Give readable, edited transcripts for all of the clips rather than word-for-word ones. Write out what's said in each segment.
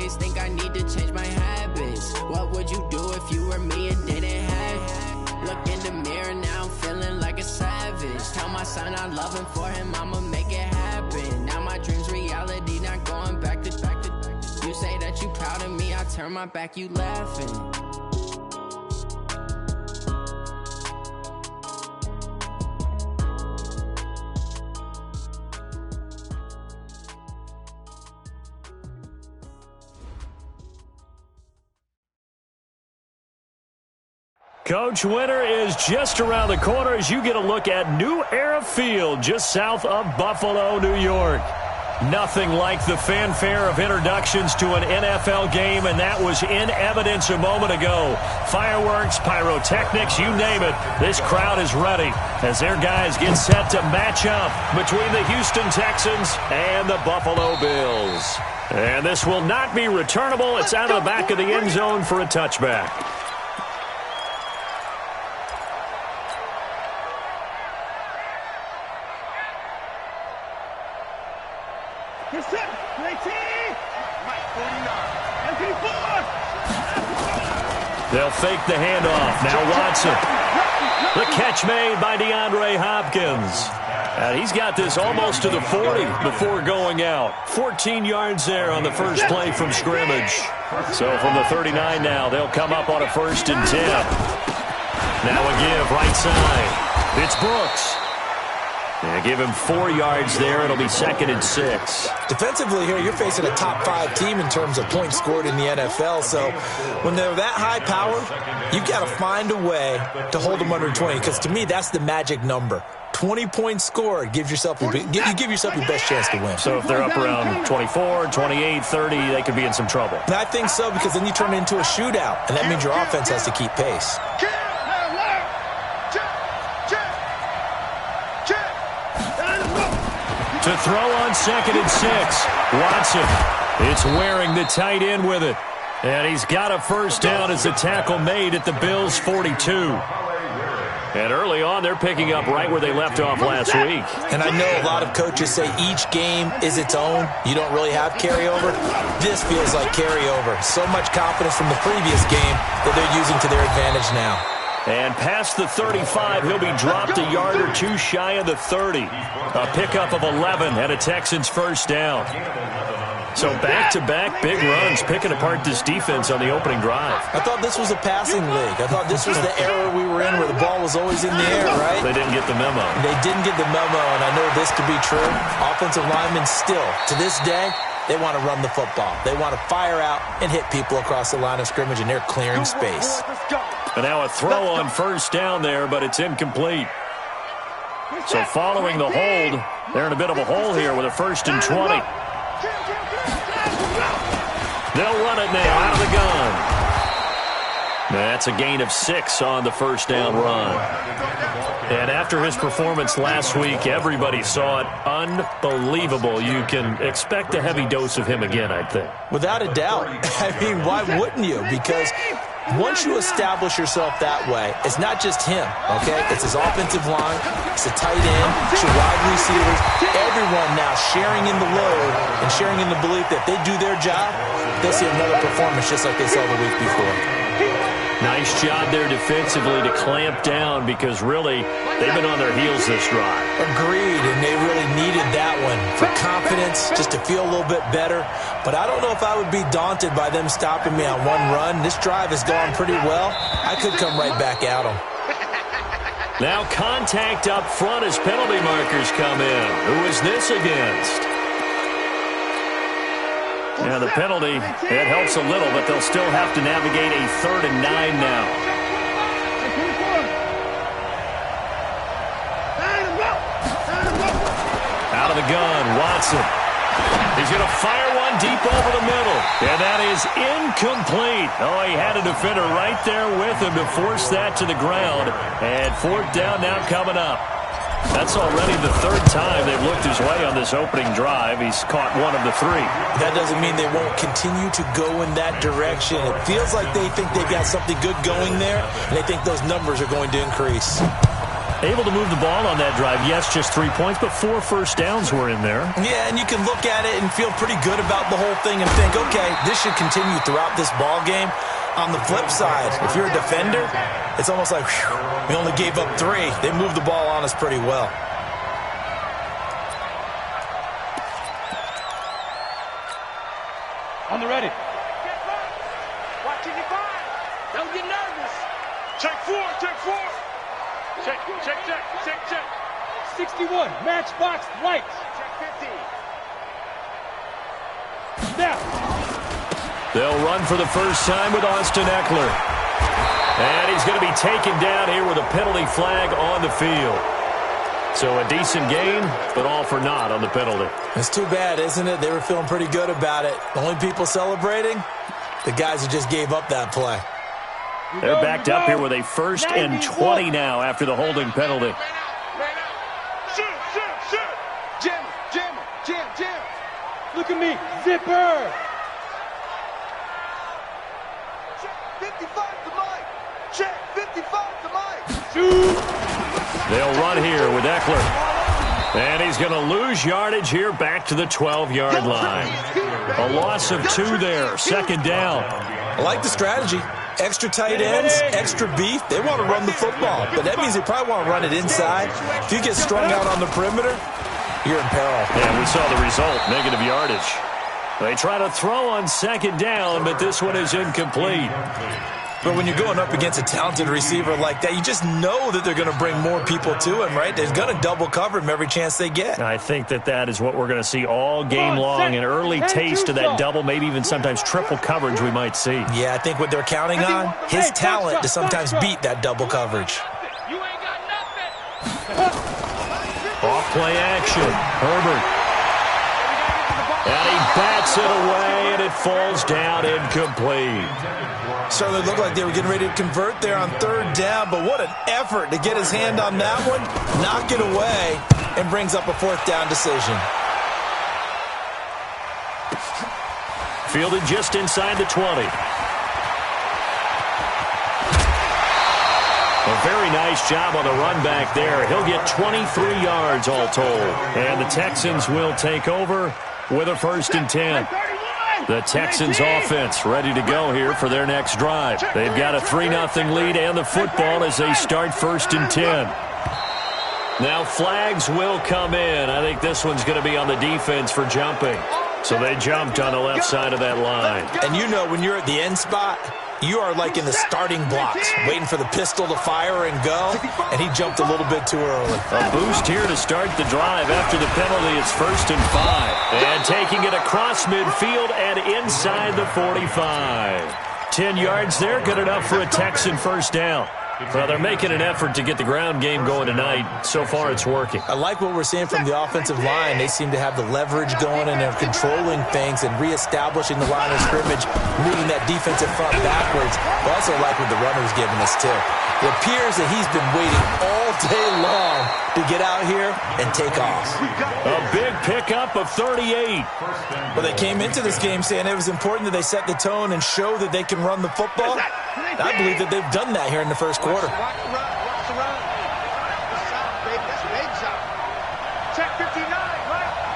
always think I need to change my habits. What would you do if you were me and didn't have it? Look in the mirror, now I'm feeling like a savage. Tell my son I love him, for him I'ma make it happen. Now my dream's reality, not going back to. You say that you proud of me, I turn my back, you laughing. Coach, winter is just around the corner as you get a look at New Era Field just south of Buffalo, New York. Nothing like the fanfare of introductions to an NFL game, and that was in evidence a moment ago. Fireworks, pyrotechnics, you name it. This crowd is ready as their guys get set to match up between the Houston Texans and the Buffalo Bills. And this will not be returnable. It's out of the back of the end zone for a touchback. They'll fake the handoff. Now Watson. The catch made by DeAndre Hopkins. And he's got this almost to the 40 before going out. 14 yards there on the first play from scrimmage. So from the 39 now, they'll come up on a 1st and 10. Now a give right side. It's Brooks. And give him 4 yards there. It'll be 2nd and 6. Defensively here, you're facing a top 5 team in terms of points scored in the NFL. So when they're that high powered, you've got to find a way to hold them under 20. Because to me, that's the magic number. 20 points scored gives yourself you give yourself your best chance to win. So if they're up around 24, 28, 30, they could be in some trouble. And I think so, because then you turn it into a shootout, and that means your offense has to keep pace. To throw on 2nd and 6. Watson. It's wearing the tight end with it. And he's got a first down as the tackle made at the Bills' 42. And early on, they're picking up right where they left off last week. And I know a lot of coaches say each game is its own. You don't really have carryover. This feels like carryover. So much confidence from the previous game that they're using to their advantage now. And past the 35, he'll be dropped a yard or two shy of the 30. A pickup of 11 and a Texans first down. So back-to-back big runs, picking apart this defense on the opening drive. I thought this was a passing league. I thought this was the era we were in where the ball was always in the air, right? They didn't get the memo. They didn't get the memo, and I know this to be true. Offensive linemen still, to this day, they want to run the football. They want to fire out and hit people across the line of scrimmage, and they're clearing space. And now a throw on first down there, but it's incomplete. So following the hold, they're in a bit of a hole here with a 1st and 20. They'll run it now out of the gun. That's a gain of 6 on the first down run. And after his performance last week, everybody saw it. Unbelievable. You can expect a heavy dose of him again, I think. Without a doubt. I mean, why wouldn't you? Because once you establish yourself that way, it's not just him, okay? It's his offensive line, it's the tight end, it's your wide receivers, everyone now sharing in the load and sharing in the belief that they do their job, they'll see another performance just like they saw the week before. Nice job there defensively to clamp down because really they've been on their heels this drive. Agreed, and they really needed that one for confidence, just to feel a little bit better. But I don't know if I would be daunted by them stopping me on one run. This drive has gone pretty well. I could come right back at them. Now contact up front as penalty markers come in. Who is this against? Yeah, the penalty, it helps a little, but they'll still have to navigate a 3rd and 9 now. Out of the gun, Watson. He's going to fire one deep over the middle. And that is incomplete. Oh, he had a defender right there with him to force that to the ground. And 4th down now coming up. That's already the 3rd time they've looked his way on this opening drive. He's caught 1 of the 3. That doesn't mean they won't continue to go in that direction. It feels like they think they've got something good going there, and they think those numbers are going to increase. Able to move the ball on that drive. Yes, just 3 points, but 4 first downs were in there. Yeah, and you can look at it and feel pretty good about the whole thing and think, okay, this should continue throughout this ball game. On the flip side, if you're a defender, it's almost like, whew, we only gave up 3. They moved the ball on us pretty well. On the ready. Watching your back. Don't get nervous. Check 4, check 4. Check. 61, matchbox right. Check 50. Snap. They'll run for the first time with Austin Eckler. And he's going to be taken down here with a penalty flag on the field. So a decent gain, but all for naught on the penalty. It's too bad, isn't it? They were feeling pretty good about it. The only people celebrating, the guys who just gave up that play. They're backed up here with a 1st and 20 now after the holding penalty. Shoot. Jam. Look at me. Zipper. Check 55 to Mike. Check 55 to Mike. Shoot. They'll run here with Eckler. And he's going to lose yardage here back to the 12-yard line. A loss of 2 there. 2nd down. I like the strategy. Extra tight ends, extra beef. They want to run the football, but that means they probably want to run it inside. If you get strung out on the perimeter, you're in peril. And we saw the result, negative yardage. They try to throw on 2nd down, but this one is incomplete. But when you're going up against a talented receiver like that, you just know that they're going to bring more people to him, right? They're going to double cover him every chance they get. I think that is what we're going to see all game long, an early taste of that double, maybe even sometimes triple coverage we might see. Yeah, I think what they're counting on, his talent to sometimes beat that double coverage. You ain't got nothing. Off play action. Herbert. And he bats it away, and it falls down incomplete. Certainly looked like they were getting ready to convert there on 3rd down, but what an effort to get his hand on that one, knock it away, and brings up a 4th down decision. Fielded just inside the 20. A very nice job on the run back there. He'll get 23 yards all told. And the Texans will take over with a 1st and 10. The Texans offense ready to go here for their next drive. They've got a 3-0 lead and the football as they start 1st and 10. Now flags will come in. I think this one's going to be on the defense for jumping. So they jumped on the left side of that line. And you know when you're at the end spot, you are like in the starting blocks, waiting for the pistol to fire and go, and he jumped a little bit too early. A boost here to start the drive. After the penalty, it's 1st and 5. And taking it across midfield and inside the 45. 10 yards there, good enough for a Texan 1st down. Well, they're making an effort to get the ground game going tonight. So far, it's working. I like what we're seeing from the offensive line. They seem to have the leverage going, and they're controlling things and reestablishing the line of scrimmage, moving that defensive front backwards. I also like what the runner's giving us, too. It appears that he's been waiting all day long to get out here and take off. A big pickup of 38. Well, they came into this game saying it was important that they set the tone and show that they can run the football. I believe that they've done that here in the first quarter. Watch the run. That's sound, baby. That's big sound. Check 59.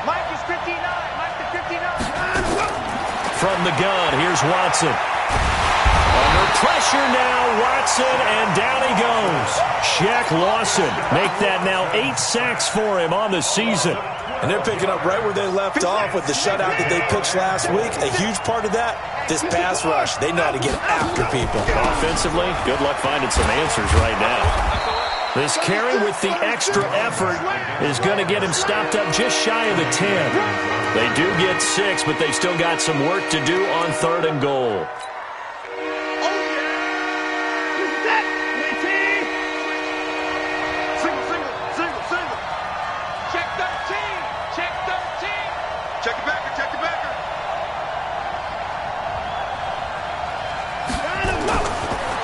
Mike is 59. Mike is 59. From the gun, here's Watson. Under pressure now, Watson, and down he goes. Shaq Lawson make that now 8 sacks for him on the season. And they're picking up right where they left off with the shutout that they pitched last week. A huge part of that, this pass rush. They know how to get after people. Offensively, good luck finding some answers right now. This carry with the extra effort is going to get him stopped up just shy of the 10. They do get 6, but they still got some work to do on 3rd and goal.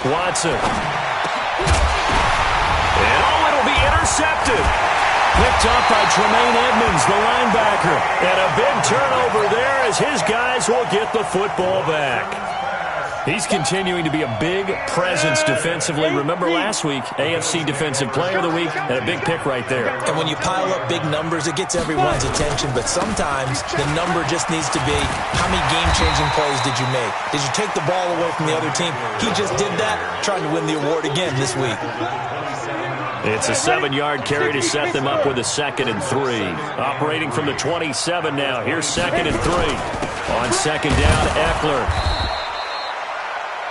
Watson. And it'll be intercepted. Picked up by Tremaine Edmonds, the linebacker. And a big turnover there as his guys will get the football back. He's continuing to be a big presence defensively. Remember last week, AFC Defensive Player of the Week, and a big pick right there. And when you pile up big numbers, it gets everyone's attention. But sometimes the number just needs to be, how many game-changing plays did you make? Did you take the ball away from the other team? He just did that, trying to win the award again this week. It's a 7-yard carry to set them up with a 2nd and 3. Operating from the 27 now. Here's 2nd and 3. On 2nd down, Eckler.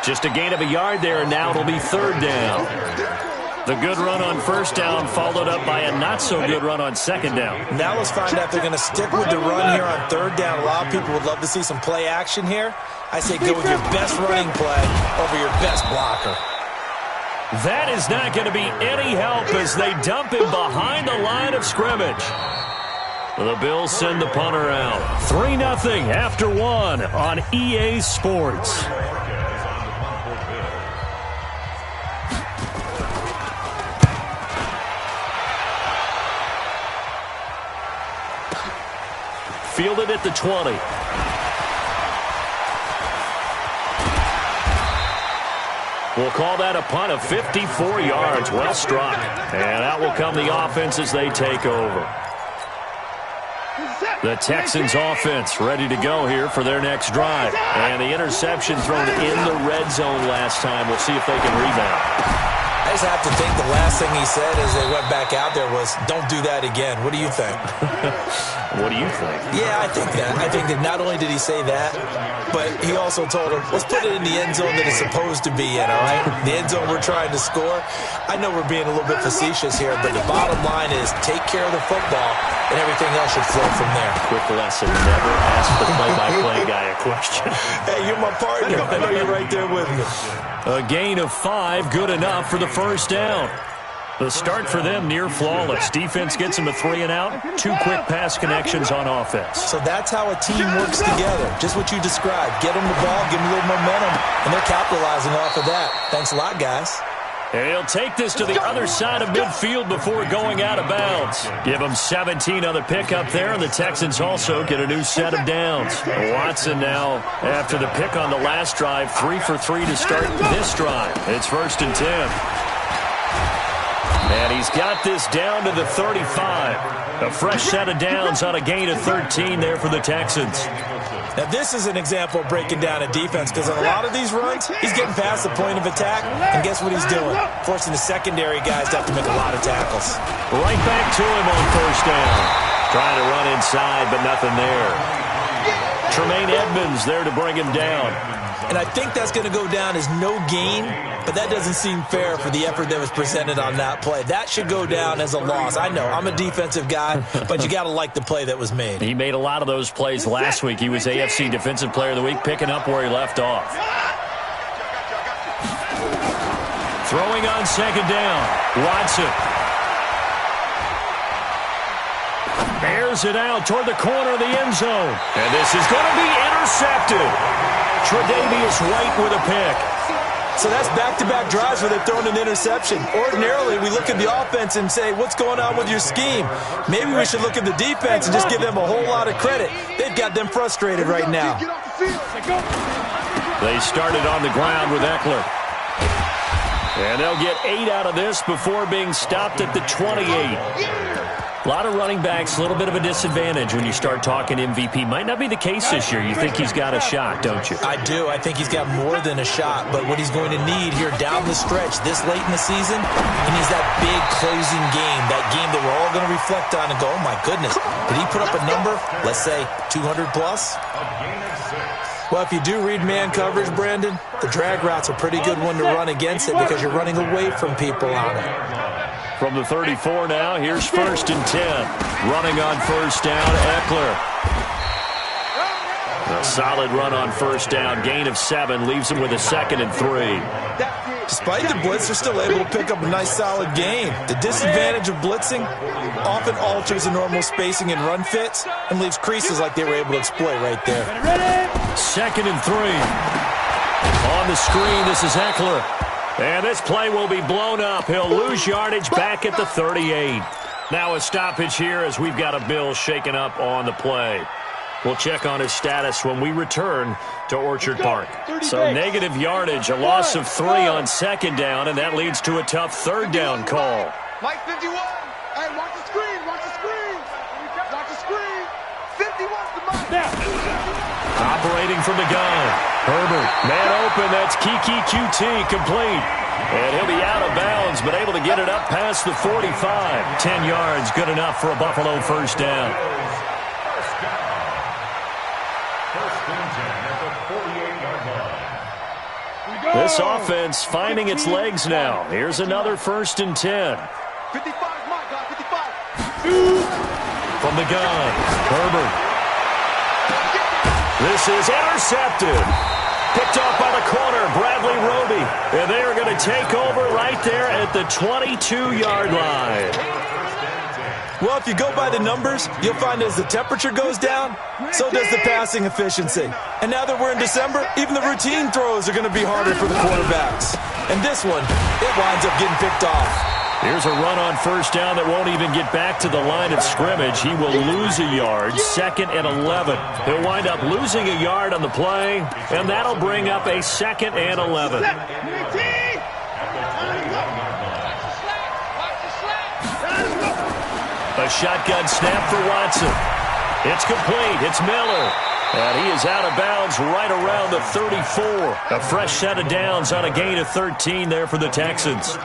Just a gain of a yard there, and now it'll be 3rd down. The good run on 1st down followed up by a not-so-good run on 2nd down. Now let's find out if they're going to stick with the run here on 3rd down. A lot of people would love to see some play action here. I say go with your best running play over your best blocker. That is not going to be any help as they dump him behind the line of scrimmage. The Bills send the punter out. 3-0 after 1 on EA Sports. Fielded at the 20. We'll call that a punt of 54 yards. Well struck. And out will come the offense as they take over. The Texans offense ready to go here for their next drive. And the interception thrown in the red zone last time. We'll see if they can rebound. I just have to think the last thing he said as they went back out there was, don't do that again. What do you think? What do you think? Yeah, I think that. I think that not only did he say that, but he also told him, let's put it in the end zone that it's supposed to be in, all right? The end zone we're trying to score. I know we're being a little bit facetious here, but the bottom line is take care of the football, and everything else should flow from there. Quick lesson, never ask the play-by-play guy a question. Hey, you're my partner. I know you're right there with me. A gain of 5, good enough for the 1st down. The start for them near flawless. Defense gets them a 3-and-out. 2 quick pass connections on offense. So that's how a team works together. Just what you described. Get them the ball, give them a little momentum, and they're capitalizing off of that. Thanks a lot, guys. And he'll take this to the other side of midfield before going out of bounds. Give them 17 on the pickup there, and the Texans also get a new set of downs. Watson now, after the pick on the last drive, 3 for 3 to start this drive. It's 1st and 10. And he's got this down to the 35. A fresh set of downs on a gain of 13 there for the Texans. Now, this is an example of breaking down a defense because in a lot of these runs, he's getting past the point of attack, and guess what he's doing? Forcing the secondary guys to have to make a lot of tackles. Right back to him on 1st down. Trying to run inside, but nothing there. Tremaine Edmonds there to bring him down. And I think that's going to go down as no gain, but that doesn't seem fair for the effort that was presented on that play. That should go down as a loss. I know, I'm a defensive guy, but you got to like the play that was made. He made a lot of those plays last week. He was AFC Defensive Player of the Week, picking up where he left off. Throwing on 2nd down, Watson. Airs it out toward the corner of the end zone. And this is going to be intercepted. Tre'Davious White with a pick. So that's back-to-back drives where they're throwing an interception. Ordinarily, we look at the offense and say, what's going on with your scheme? Maybe we should look at the defense and just give them a whole lot of credit. They've got them frustrated right now. They started on the ground with Eckler. And they'll get 8 out of this before being stopped at the 28. A lot of running backs, a little bit of a disadvantage when you start talking MVP. Might not be the case this year. You think he's got a shot, don't you? I do. I think he's got more than a shot. But what he's going to need here down the stretch this late in the season, he needs that big closing game, that game that we're all going to reflect on and go, oh, my goodness, did he put up a number, let's say 200 plus? Well, if you do read man coverage, Brandon, the drag route's a pretty good one to run against it because you're running away from people on it. From the 34 now, here's 1st and 10. Running on 1st down, Eckler. A solid run on 1st down. Gain of 7 leaves him with a 2nd and 3. Despite the blitz, they're still able to pick up a nice, solid gain. The disadvantage of blitzing often alters the normal spacing and run fits and leaves creases like they were able to exploit right there. 2nd and 3. On the screen, this is Eckler. And this play will be blown up. He'll lose yardage back at the 38. Now a stoppage here as we've got a Bill shaken up on the play. We'll check on his status when we return to Orchard Park. So negative yardage, a loss of 3 on second down, and that leads to a tough third down call. Mike 51. Hey, watch the screen. Watch the screen. Watch the screen. 51's the Mike. Operating from the gun. Herbert, man open. That's Kiki QT complete. And he'll be out of bounds, but able to get it up past the 45. 10 yards, good enough for a Buffalo first down. This offense finding its legs now. Here's another 1st and 10. 55, Mike, 55. From the gun, Herbert. This is intercepted. Picked off by the corner, Bradley Roby. And they are going to take over right there at the 22-yard line. Well, if you go by the numbers, you'll find as the temperature goes down, so does the passing efficiency. And now that we're in December, even the routine throws are going to be harder for the quarterbacks. And this one, it winds up getting picked off. Here's a run on first down that won't even get back to the line of scrimmage. He will lose a yard, 2nd and 11. He'll wind up losing a yard on the play, and that'll bring up a 2nd and 11. A shotgun snap for Watson. It's complete. It's Miller. And he is out of bounds right around the 34. A fresh set of downs on a gain of 13 there for the Texans.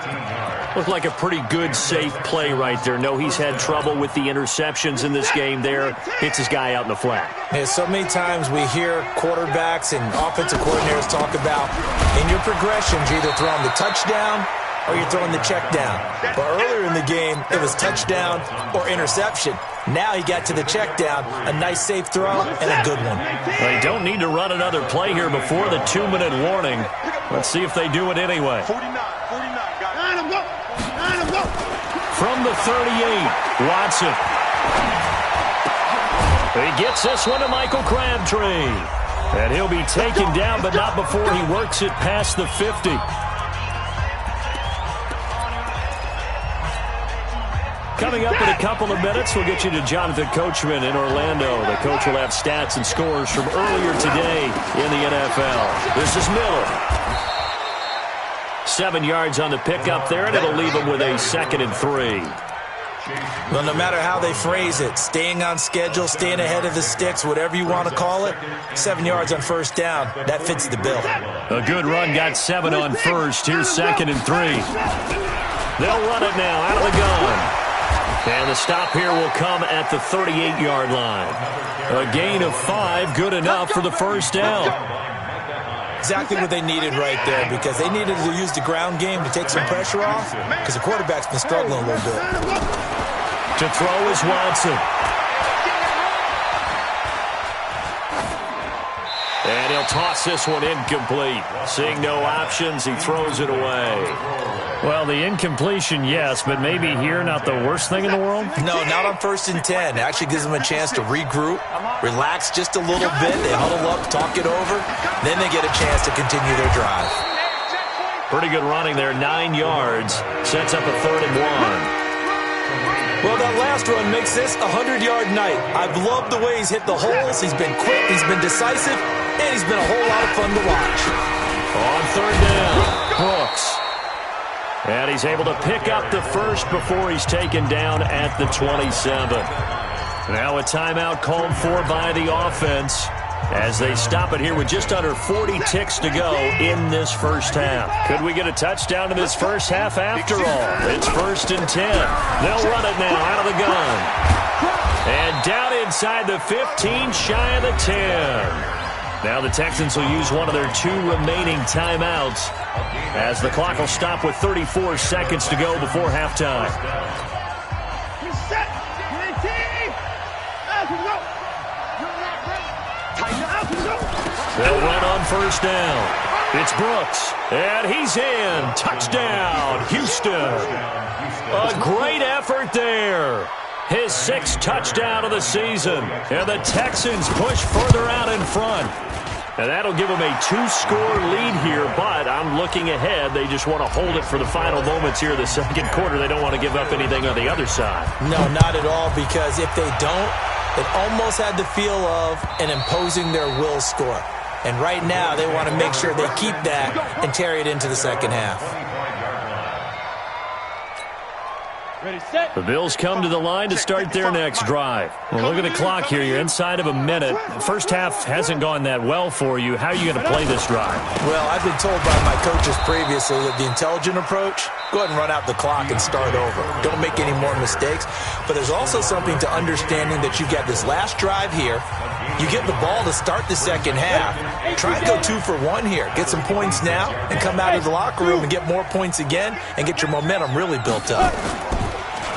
Looked like a pretty good, safe play right there. No, he's had trouble with the interceptions in this game there. Hits his guy out in the flat. Yeah, so many times we hear quarterbacks and offensive coordinators talk about in your progressions, you're either throwing the touchdown or you're throwing the check down. But earlier in the game, it was touchdown or interception. Now he got to the check down, a nice safe throw, and a good one. They don't need to run another play here before the 2-minute warning. Let's see if they do it anyway. 49, got it. From the 38, Watson. He gets this one to Michael Crabtree. And he'll be taken down, but not before he works it past the 50. Coming up in a couple of minutes, we'll get you to Jonathan Coachman in Orlando. The coach will have stats and scores from earlier today in the NFL. This is Miller. 7 yards on the pickup there, and it'll leave him with a 2nd and 3. Well, no matter how they phrase it, staying on schedule, staying ahead of the sticks, whatever you want to call it, 7 yards on first down, that fits the bill. A good run, got 7 on first. Here's 2nd and 3. They'll run it now out of the gun. And the stop here will come at the 38-yard line. A gain of 5, good enough for the first down. Exactly what they needed right there, because they needed to use the ground game to take some pressure off, because the quarterback's been struggling a little bit. To throw is Watson. And he'll toss this one incomplete. Seeing no options, he throws it away. Well, the incompletion, yes, but maybe here not the worst thing in the world? No, not on 1st and 10. It actually gives them a chance to regroup, relax just a little bit. They huddle up, talk it over. Then they get a chance to continue their drive. Pretty good running there, 9 yards. Sets up a 3rd and 1. Well, that last run makes this a 100-yard night. I've loved the way he's hit the holes. He's been quick, he's been decisive, and he's been a whole lot of fun to watch. On 3rd down, Brooks. And he's able to pick up the first before he's taken down at the 27. Now a timeout called for by the offense as they stop it here with just under 40 ticks to go in this first half. Could we get a touchdown in this first half after all? It's 1st and 10. They'll run it now out of the gun. And down inside the 15, shy of the 10. Now the Texans will use one of their 2 remaining timeouts as the clock will stop with 34 seconds to go before halftime. They'll run on first down. It's Brooks, and he's in. Touchdown, Houston. A great effort there. His 6th touchdown of the season. And the Texans push further out in front. And that'll give them a 2-score lead here, but I'm looking ahead. They just want to hold it for the final moments here of the second quarter. They don't want to give up anything on the other side. No, not at all, because if they don't, It almost had the feel of an imposing their will score. And right now, they want to make sure they keep that and carry it into the second half. Ready, set. The Bills come to the line to start their next drive. Well, look at the clock here. You're inside of a minute. The first half hasn't gone that well for you. How are you going to play this drive? Well, I've been told by my coaches previously that the intelligent approach, go ahead and run out the clock and start over. Don't make any more mistakes. But there's also something to understanding that you've got this last drive here. You get the ball to start the second half. Try and go 2 for 1 here. Get some points now and come out of the locker room and get more points again and get your momentum really built up.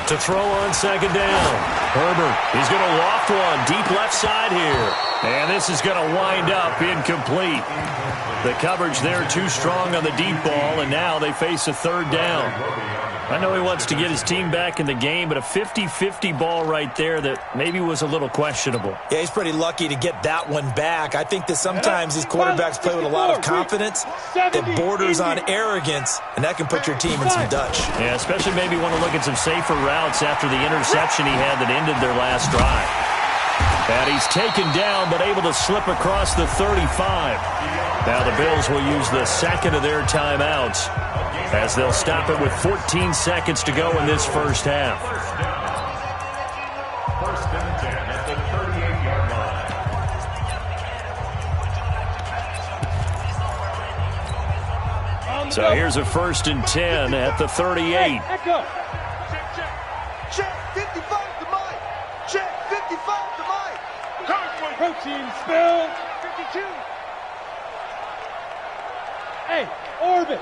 To throw on second down. Herbert, he's going to loft one deep left side here. And this is going to wind up incomplete. The coverage there too strong on the deep ball, and now they face a third down. I know he wants to get his team back in the game, but a 50-50 ball right there that maybe was a little questionable. Yeah, he's pretty lucky to get that one back. I think that sometimes these quarterbacks play with a lot of confidence that borders on arrogance, and that can put your team in some Dutch. Yeah, especially maybe want to look at some safer routes after the interception he had that ended their last drive. And he's taken down, but able to slip across the 35. Now the Bills will use the second of their timeouts as they'll stop it with 14 seconds to go in this first half. First and 10 at the 38-yard line. So here's a first and 10 at the 38. Echo. Check 55 to Mike. Check 55 to Mike. Protein spill. 52. Hey, orbit.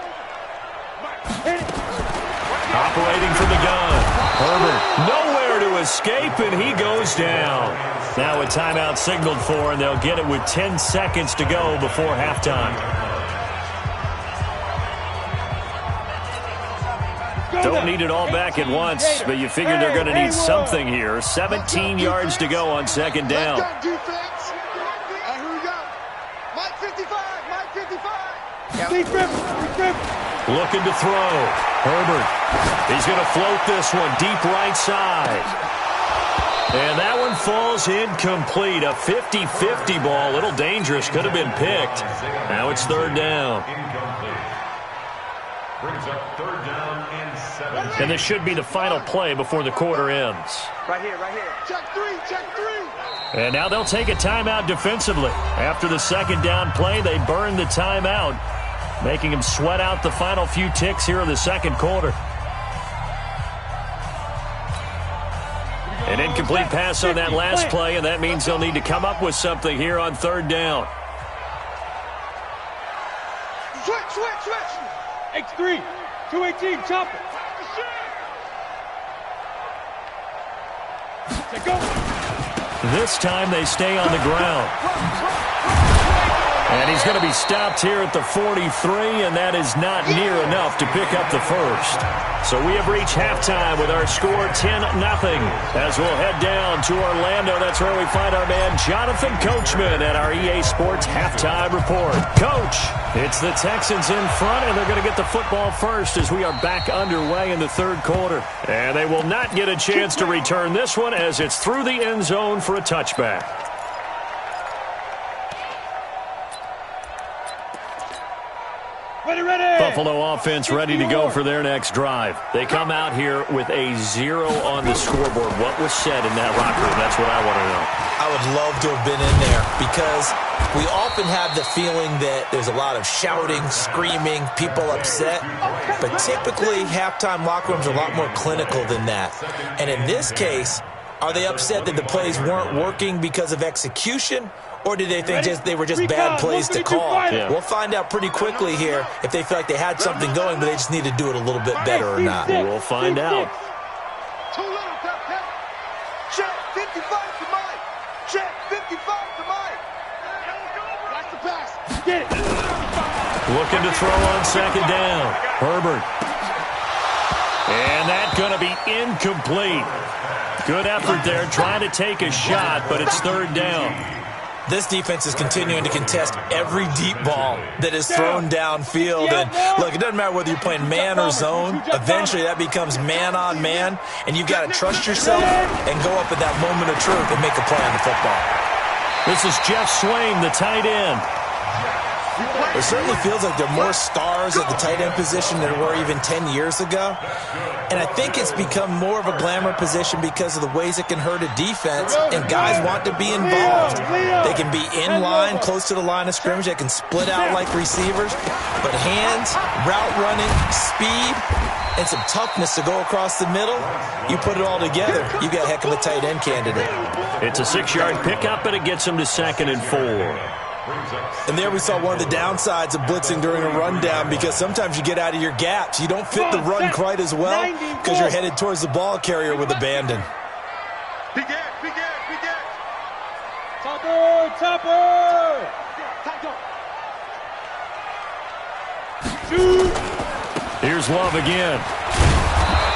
Operating from the gun. Herbert nowhere to escape, and he goes down. Now a timeout signaled for, and they'll get it with 10 seconds to go before halftime. Don't need it all back at once, but you figure they're going to need something here. 17 yards to go on second down. Mike 55. Mike 55. Looking to throw. Herbert. He's going to float this one deep right side. And that one falls incomplete. A 50-50 ball. A little dangerous. Could have been picked. Now it's third down. Brings up third down and 7. And this should be the final play before the quarter ends. Right here. Check 3. And now they'll take a timeout defensively. After the second down play, they burn the timeout, making him sweat out the final few ticks here in the second quarter. An incomplete pass on that last play, and that means they'll need to come up with something here on third down. Switch. X3. 218. Chopper. Take go. This time they stay on the ground. And he's going to be stopped here at the 43, and that is not near enough to pick up the first. So we have reached halftime with our score 10-0. As we'll head down to Orlando, that's where we find our man Jonathan Coachman at our EA Sports Halftime Report. Coach, it's the Texans in front, and they're going to get the football first as we are back underway in the third quarter. And they will not get a chance to return this one as it's through the end zone for a touchback. Ready. Buffalo offense ready to go for their next drive. They come out here with a 0 on the scoreboard. What was said in that locker room? That's what I want to know. I would love to have been in there because we often have the feeling that there's a lot of shouting, screaming, people upset. But typically, halftime locker rooms are a lot more clinical than that. And in this case, are they upset that the plays weren't working because of execution? Or did they think they were just bad plays to call? Yeah. We'll find out pretty quickly here if they feel like they had something going, but they just need to do it a little bit better or not. We'll find out. Too little, Captain. Check 55 to Mike. Check 55 to Mike. That's the pass. Get it. Looking to throw on second down. Herbert. And that's going to be incomplete. Good effort there trying to take a shot, but it's third down. This defense is continuing to contest every deep ball that is thrown downfield. And look, it doesn't matter whether you're playing man or zone. Eventually that becomes man on man, and you've got to trust yourself and go up at that moment of truth and make a play on the football. This is Jeff Swain, the tight end. It certainly feels like there are more stars at the tight end position than there were even 10 years ago. And I think it's become more of a glamour position because of the ways it can hurt a defense, and guys want to be involved. They can be in line, close to the line of scrimmage. They can split out like receivers. But hands, route running, speed, and some toughness to go across the middle, you put it all together, you got a heck of a tight end candidate. It's a 6-yard pickup, and it gets them to 2nd and 4. And there we saw one of the downsides of blitzing during a rundown, because sometimes you get out of your gaps. You don't fit the run quite as well because you're headed towards the ball carrier with abandon. Begin. Topper! Shoot! Here's Love again.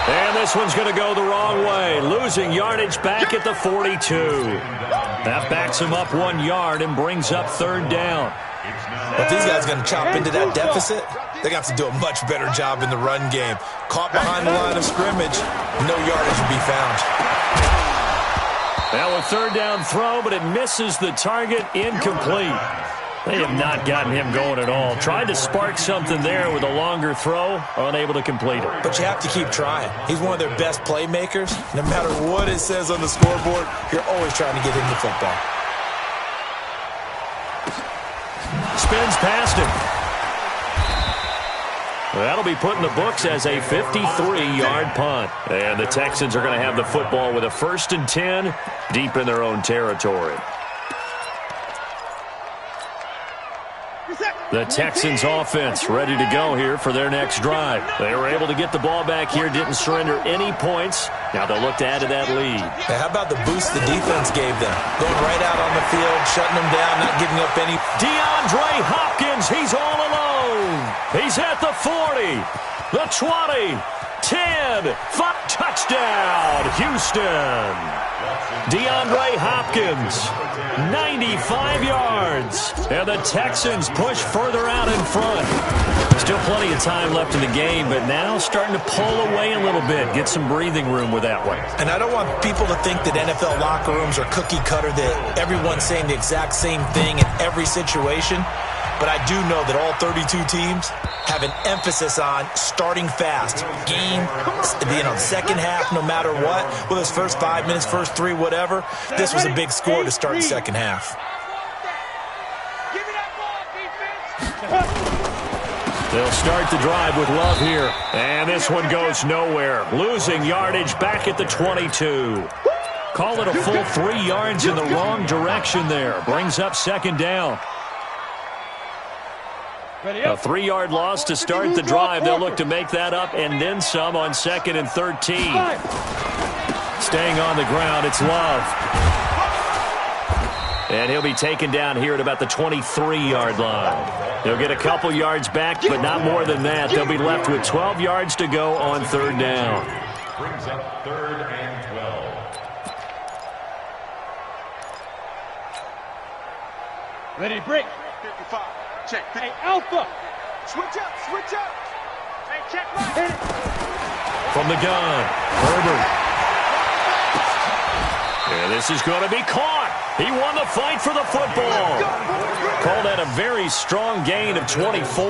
And this one's going to go the wrong way. Losing yardage back at the 42. That backs him up 1 yard and brings up 3rd down. But these guys are going to chop into that deficit. They're going to have to do a much better job in the run game. Caught behind the line of scrimmage, no yardage will be found. Now a 3rd down throw, but it misses the target, incomplete. They have not gotten him going at all. Tried to spark something there with a longer throw, unable to complete it. But you have to keep trying. He's one of their best playmakers. No matter what it says on the scoreboard, you're always trying to get him the football. Spins past him. That'll be put in the books as a 53-yard punt. And the Texans are going to have the football with a 1st and 10 deep in their own territory. The Texans offense ready to go here for their next drive. They were able to get the ball back here, didn't surrender any points. Now they'll look to add to that lead. Hey, how about the boost the defense gave them? Going right out on the field, shutting them down, not giving up any. DeAndre Hopkins, he's all alone. He's at the 40, the 20, 10, 5, touchdown, Houston. DeAndre Hopkins, 95 yards. And the Texans push further out in front. Still plenty of time left in the game, but now starting to pull away a little bit, get some breathing room with that one. And I don't want people to think that NFL locker rooms are cookie cutter, that everyone's saying the exact same thing in every situation. But I do know that all 32 teams have an emphasis on starting fast. Game, second half, no matter what. Whether it's first 5 minutes, first 3, whatever. This was a big score to start the second half. Give me that ball, defense! They'll start the drive with Love here. And this one goes nowhere. Losing yardage back at the 22. Call it a full 3 yards in the wrong direction there. Brings up 2nd down. A 3-yard loss to start the drive. They'll look to make that up and then some on 2nd and 13. Staying on the ground, it's Love. And he'll be taken down here at about the 23-yard line. They'll get a couple yards back, but not more than that. They'll be left with 12 yards to go on 3rd down. Brings up 3rd and 12. Ready to break. 55. Check. Hey, Alpha. Switch up. Hey, check right. From the gun, Herbert. And this is going to be caught. He won the fight for the football. Call that a very strong gain of 24.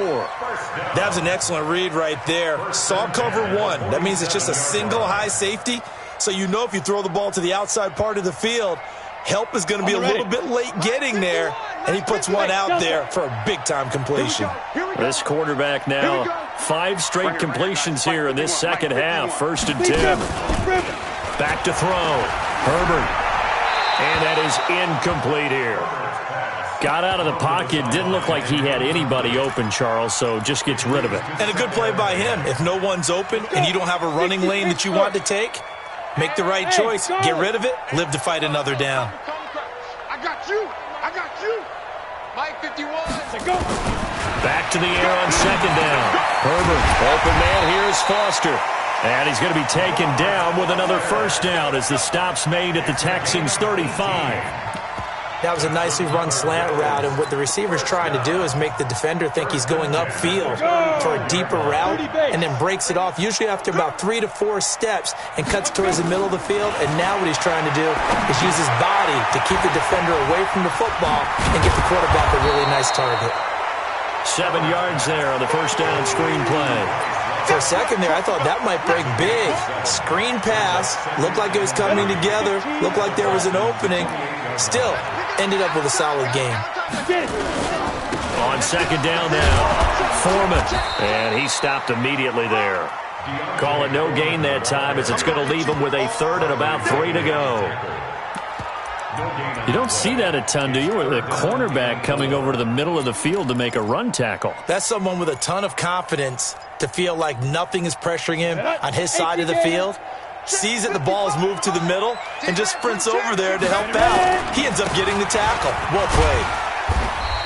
That was an excellent read right there. Saw cover 1. That means it's just a single high safety. So you know if you throw the ball to the outside part of the field, help is going to be a little bit late getting there. And he puts one out there for a big-time completion. This quarterback now, 5 straight completions here in this second half. 1st and 10. Back to throw. Herbert. And that is incomplete here. Got out of the pocket. Didn't look like he had anybody open, Charles, so just gets rid of it. And a good play by him. If no one's open and you don't have a running lane that you want to take, make the right choice. Get rid of it. Live to fight another down. I got you. Mike 51. Back to the air on 2nd down. Herbert, open man, here's Foster. And he's going to be taken down with another 1st down as the stop's made at the Texans' 35. That was a nicely run slant route, and what the receiver's trying to do is make the defender think he's going upfield for a deeper route and then breaks it off, usually after about 3 to 4 steps, and cuts towards the middle of the field. And now what he's trying to do is use his body to keep the defender away from the football and get the quarterback a really nice target. 7 yards there on the first down screen play. For a second there, I thought that might break big. Screen pass, looked like it was coming together, looked like there was an opening. Still, ended up with a solid game. On second down now, Foreman, and he stopped immediately there. Call it no gain that time, as it's going to leave him with a 3rd and about 3 to go. You don't see that a ton, do you? With a cornerback coming over to the middle of the field to make a run tackle. That's someone with a ton of confidence to feel like nothing is pressuring him on his side of the field. Sees that the ball is moved to the middle and just sprints over there to help out. He ends up getting the tackle. Well played.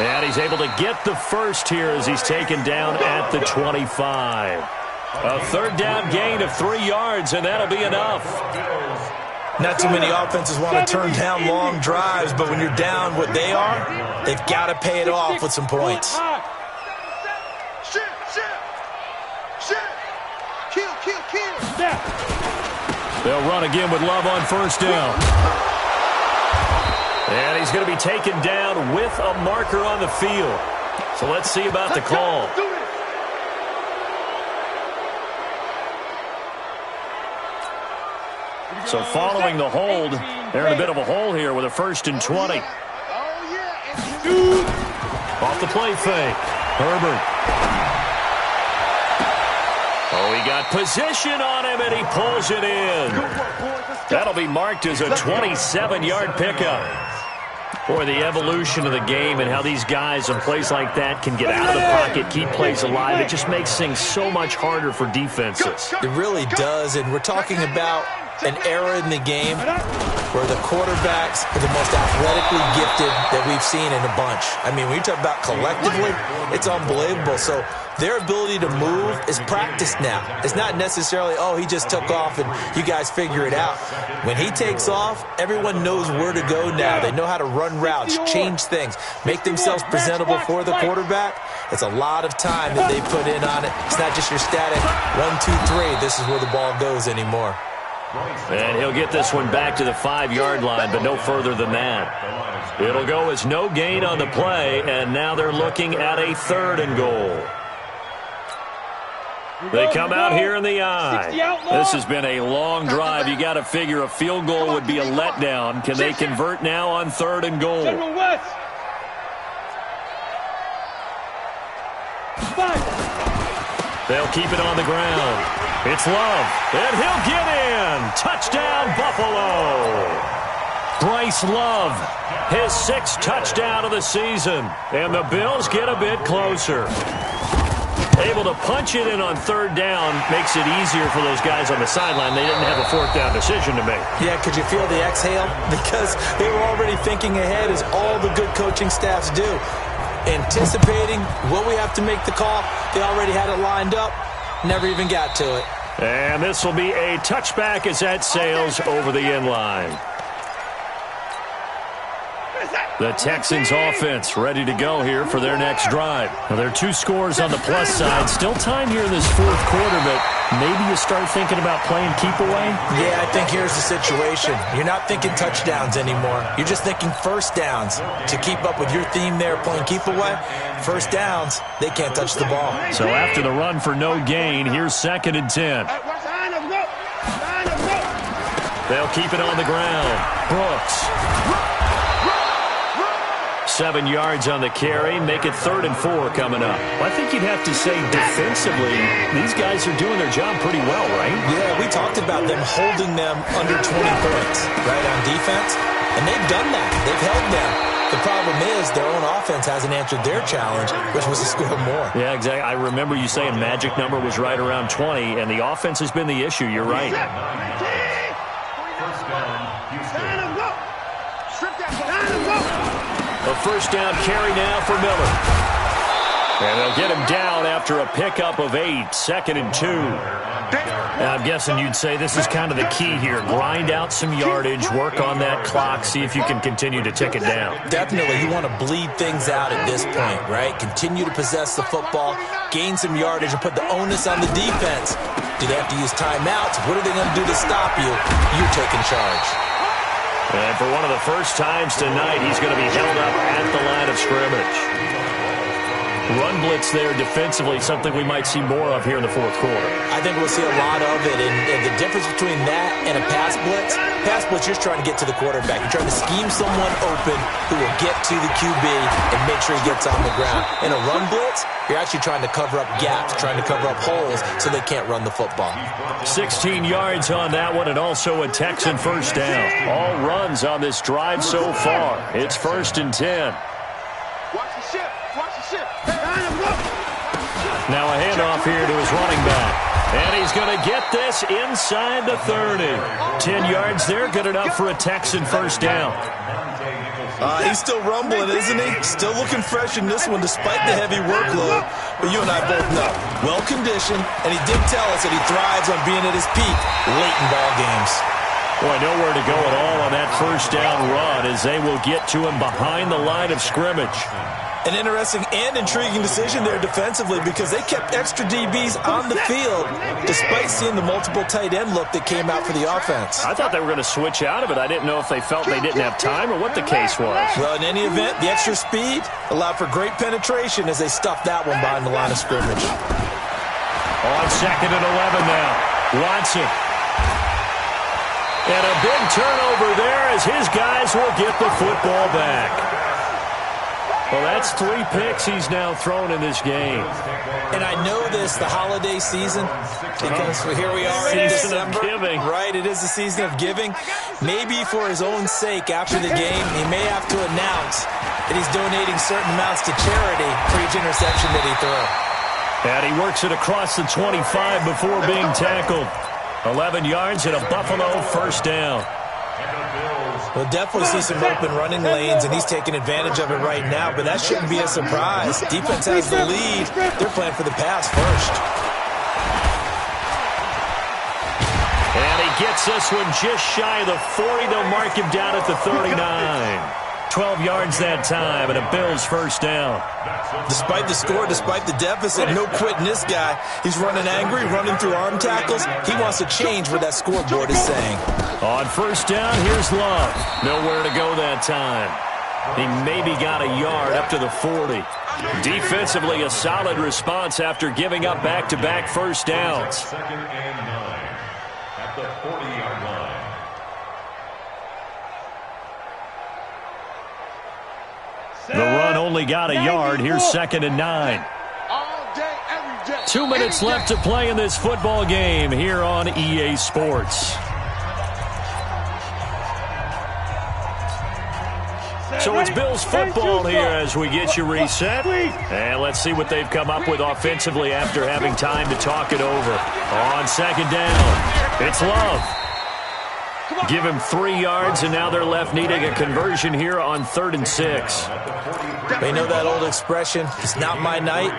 And he's able to get the first here as he's taken down at the 25. A 3rd down gain of 3 yards, and that'll be enough. Not too many offenses want to turn down long drives, but when you're down what they are, they've got to pay it off with some points. They'll run again with Love on first down. And he's going to be taken down with a marker on the field. So let's see about the call. So following the hold, they're in a bit of a hole here with a 1st and 20. Off the play fake. Herbert. Oh, he got position on him, and he pulls it in. That'll be marked as a 27-yard pickup. Boy, the evolution of the game and how these guys in plays like that can get out of the pocket, keep plays alive, it just makes things so much harder for defenses. It really does, and we're talking about an era in the game where the quarterbacks are the most athletically gifted that we've seen in a bunch. I mean, when you talk about collectively, it's unbelievable. So their ability to move is practiced now. It's not necessarily, oh, he just took off and you guys figure it out. When he takes off, everyone knows where to go now. They know how to run routes, change things, make themselves presentable for the quarterback. It's a lot of time that they put in on it. It's not just your static 1, 2, 3. This is where the ball goes anymore. And he'll get this one back to the 5-yard line, but no further than that. It'll go as no gain on the play, and now they're looking at a 3rd and goal. They come out here in the eye. This has been a long drive. You got to figure a field goal would be a letdown. Can they convert now on 3rd and goal? They'll keep it on the ground. It's Love, and he'll get in. Touchdown, Buffalo. Bryce Love, his 6th touchdown of the season, and the Bills get a bit closer. Able to punch it in on 3rd down makes it easier for those guys on the sideline. They didn't have a 4th down decision to make. Yeah, could you feel the exhale? Because they were already thinking ahead, as all the good coaching staffs do. Anticipating, will we have to make the call? They already had it lined up. Never even got to it. And this will be a touchback as that sails over the end line. The Texans offense ready to go here for their next drive. Now, there are 2 scores on the plus side. Still time here in this 4th quarter, but maybe you start thinking about playing keep away? Yeah, I think here's the situation. You're not thinking touchdowns anymore. You're just thinking 1st downs. To keep up with your theme there, playing keep away, 1st downs, they can't touch the ball. So after the run for no gain, here's 2nd and 10. They'll keep it on the ground. Brooks. 7 yards on the carry, make it 3rd and 4 coming up. I think you'd have to say defensively, these guys are doing their job pretty well, right? Yeah, we talked about them holding them under 20 points, right, on defense, and they've done that. They've held them. The problem is their own offense hasn't answered their challenge, which was to score more. Yeah, exactly. I remember you saying magic number was right around 20, and the offense has been the issue. You're right. A 1st down carry now for Miller. And they'll get him down after a pickup of 8, 2nd and 2. Now, I'm guessing you'd say this is kind of the key here. Grind out some yardage, work on that clock, see if you can continue to tick it down. Definitely. You want to bleed things out at this point, right? Continue to possess the football, gain some yardage, and put the onus on the defense. Do they have to use timeouts? What are they going to do to stop you? You're taking charge. And for one of the first times tonight, he's going to be held up at the line of scrimmage. Run blitz there defensively, something we might see more of here in the fourth quarter. I think we'll see a lot of it, and the difference between that and a pass blitz, you're just trying to get to the quarterback. You're trying to scheme someone open who will get to the QB and make sure he gets on the ground. In a run blitz, you're actually trying to cover up gaps, trying to cover up holes so they can't run the football. 16 yards on that one, and also a Texan first down. All runs on this drive so far. It's 1st and 10. Watch the ship. Watch the ship. Now a handoff here to his running back. And he's going to get this inside the 30. 10 yards there, good enough for a Texan first down. He's still rumbling, isn't he? Still looking fresh in this one despite the heavy workload. But you and I both know, well-conditioned, and he did tell us that he thrives on being at his peak late in ball games. Boy, nowhere to go at all on that first down run as they will get to him behind the line of scrimmage. An interesting and intriguing decision there defensively because they kept extra DBs on the field despite seeing the multiple tight end look that came out for the offense. I thought they were going to switch out of it. I didn't know if they felt they didn't have time or what the case was. Well, in any event, the extra speed allowed for great penetration as they stuffed that one behind the line of scrimmage. On 2nd and 11 now. Watson. And a big turnover there as his guys will get the football back. Well, that's 3 picks he's now thrown in this game. And I know this, the holiday season, because here we are in December. Season of giving. Right, it is the season of giving. Maybe for his own sake after the game, he may have to announce that he's donating certain amounts to charity for each interception that he threw. And he works it across the 25 before being tackled. 11 yards and a Buffalo first down. We'll definitely see some open running lanes, and he's taking advantage of it right now, but that shouldn't be a surprise. Defense has the lead. They're playing for the pass first. And he gets this one just shy of the 40. They'll mark him down at the 39. 12 yards that time, and a Bills first down. Despite the score, despite the deficit, no quitting this guy. He's running angry, running through arm tackles. He wants to change what that scoreboard is saying. On first down, here's Love. Nowhere to go that time. He maybe got a yard up to the 40. Defensively, a solid response after giving up back-to-back first downs. 2nd and 9 at the 40-yard line. The run only got a yard. Here's 2nd and 9. All day, every day. 2 minutes left to play in this football game here on EA Sports. So it's Bills football here as we get you reset. And let's see what they've come up with offensively after having time to talk it over. On 2nd down, it's Love. Give him 3 yards, and now they're left needing a conversion here on 3rd and 6. They know that old expression, it's not my night.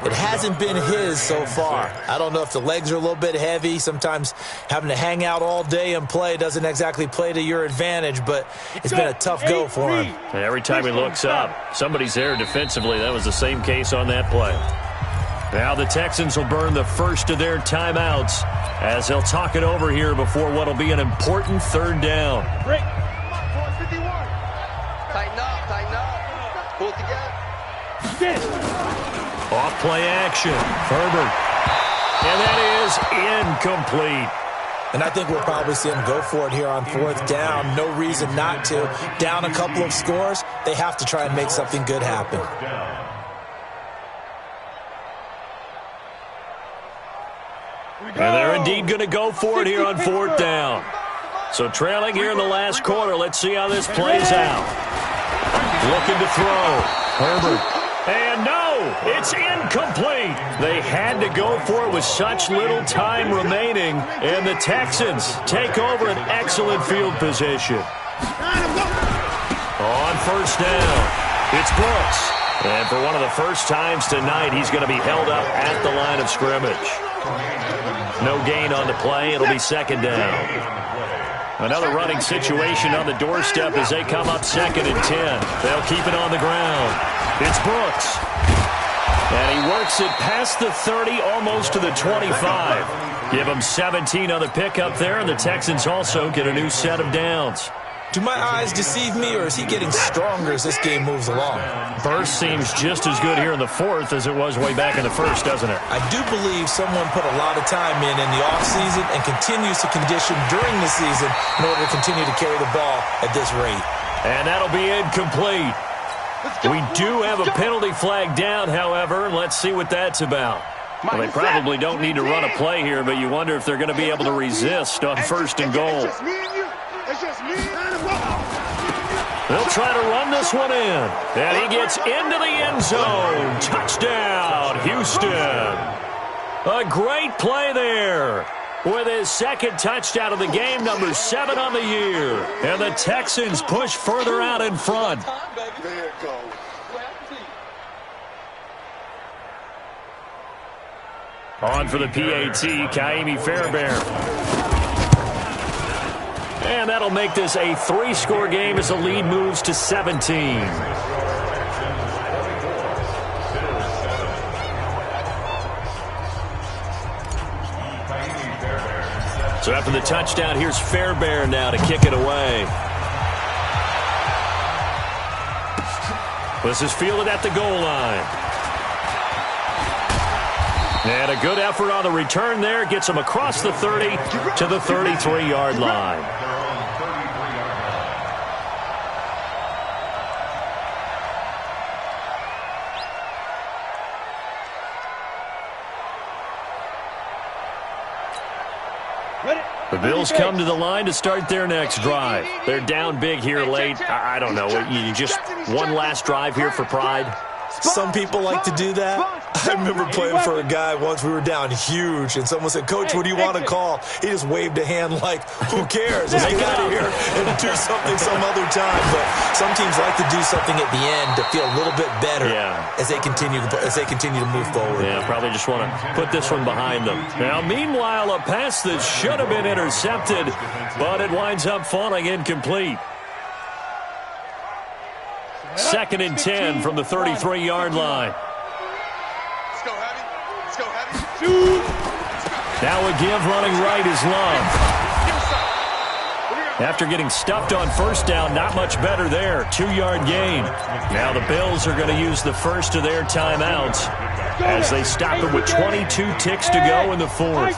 It hasn't been his so far. I don't know if the legs are a little bit heavy. Sometimes having to hang out all day and play doesn't exactly play to your advantage, but it's been a tough go for him. And every time he looks up, somebody's there defensively. That was the same case on that play. Now the Texans will burn the first of their timeouts as they'll talk it over here before what will be an important 3rd down. Break. 51. Tighten up. Pull it together. Off play action. Herbert. And that is incomplete. And I think we'll probably see him go for it here on 4th down. No reason not to. Down a couple of scores, they have to try and make something good happen. And they're indeed going to go for it here on 4th down. So trailing here in the last quarter, let's see how this plays out. Looking to throw. Herbert. And no, it's incomplete. They had to go for it with such little time remaining. And the Texans take over an excellent field position. On 1st down, it's Brooks. And for one of the first times tonight, he's going to be held up at the line of scrimmage. No gain on the play. It'll be second down. Another running situation on the doorstep as they come up 2nd and 10. They'll keep it on the ground. It's Brooks. And he works it past the 30, almost to the 25. Give him 17 on the pickup there, and the Texans also get a new set of downs. Do my eyes deceive me, or is he getting stronger as this game moves along? Burst seems just as good here in the 4th as it was way back in the 1st, doesn't it? I do believe someone put a lot of time in the offseason and continues to condition during the season in order to continue to carry the ball at this rate. And that'll be incomplete. We do have a penalty flag down, however. Let's see what that's about. Well, they probably don't need to run a play here, but you wonder if they're going to be able to resist on 1st and goal. They'll try to run this one in. And he gets into the end zone. Touchdown, Houston. A great play there. With his 2nd touchdown of the game, number 7 on the year. And the Texans push further out in front. On for the PAT, Kaimi Fairbairn. And that'll make this a 3-score game as the lead moves to 17. So after the touchdown, here's Fairbairn now to kick it away. This is fielded at the goal line. And a good effort on the return there. Gets him across the 30 to the 33-yard line. The Bills come to the line to start their next drive. They're down big here late. I don't know. You just one last drive here for pride? Some people like to do that. I remember playing for a guy once. We were down huge, and someone said, "Coach, what do you want to call?" He just waved a hand like, who cares? Let's get out of here and do something some other time. But some teams like to do something at the end to feel a little bit better as they continue to move forward. Yeah, probably just want to put this one behind them. Now, meanwhile, a pass that should have been intercepted, but it winds up falling incomplete. 2nd and 10 from the 33-yard line. Let's go, Heavy. Let's go, Heavy. Now a give running right is Love. After getting stuffed on 1st down, not much better there. 2-yard gain. Now the Bills are going to use the first of their timeouts as they stop it with 22 ticks to go in the 4th.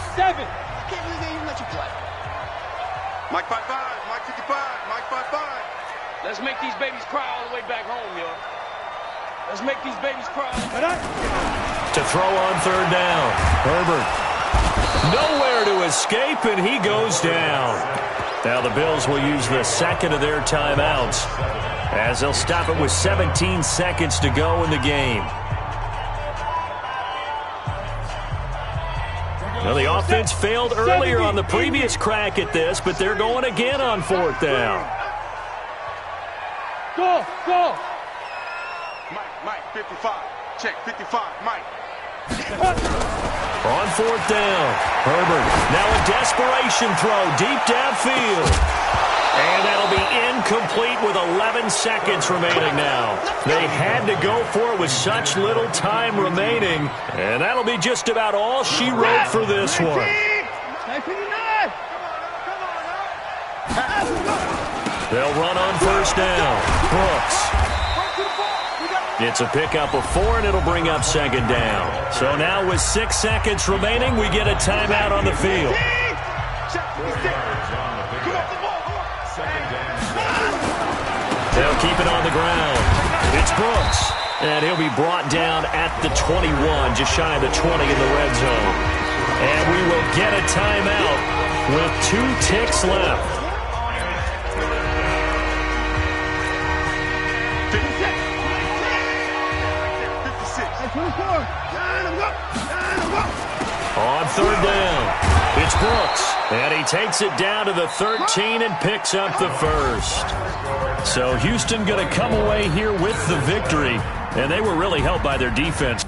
Mike 5-5, Mike 55, Mike 5-5. Let's make these babies cry all the way back home, yo. Let's make these babies cry. To throw on 3rd down. Herbert. Nowhere to escape, and he goes down. Now the Bills will use the 2nd of their timeouts as they'll stop it with 17 seconds to go in the game. Well, the offense failed earlier on the previous crack at this, but they're going again on 4th down. Go, go. Mike 55. Check 55, Mike. On 4th down, Herbert. Now a desperation throw deep downfield. And that'll be incomplete with 11 seconds remaining now. They had to go for it with such little time remaining. And that'll be just about all she wrote for this one. They'll run on 1st down. Brooks. It's a pickup of 4, and it'll bring up 2nd down. So now with 6 seconds remaining, we get a timeout on the field. They'll keep it on the ground. It's Brooks. And he'll be brought down at the 21, just shy of the 20 in the red zone. And we will get a timeout with 2 ticks left. On 3rd down, it's Brooks, and he takes it down to the 13 and picks up the 1st. So Houston going to come away here with the victory. And they were really helped by their defense.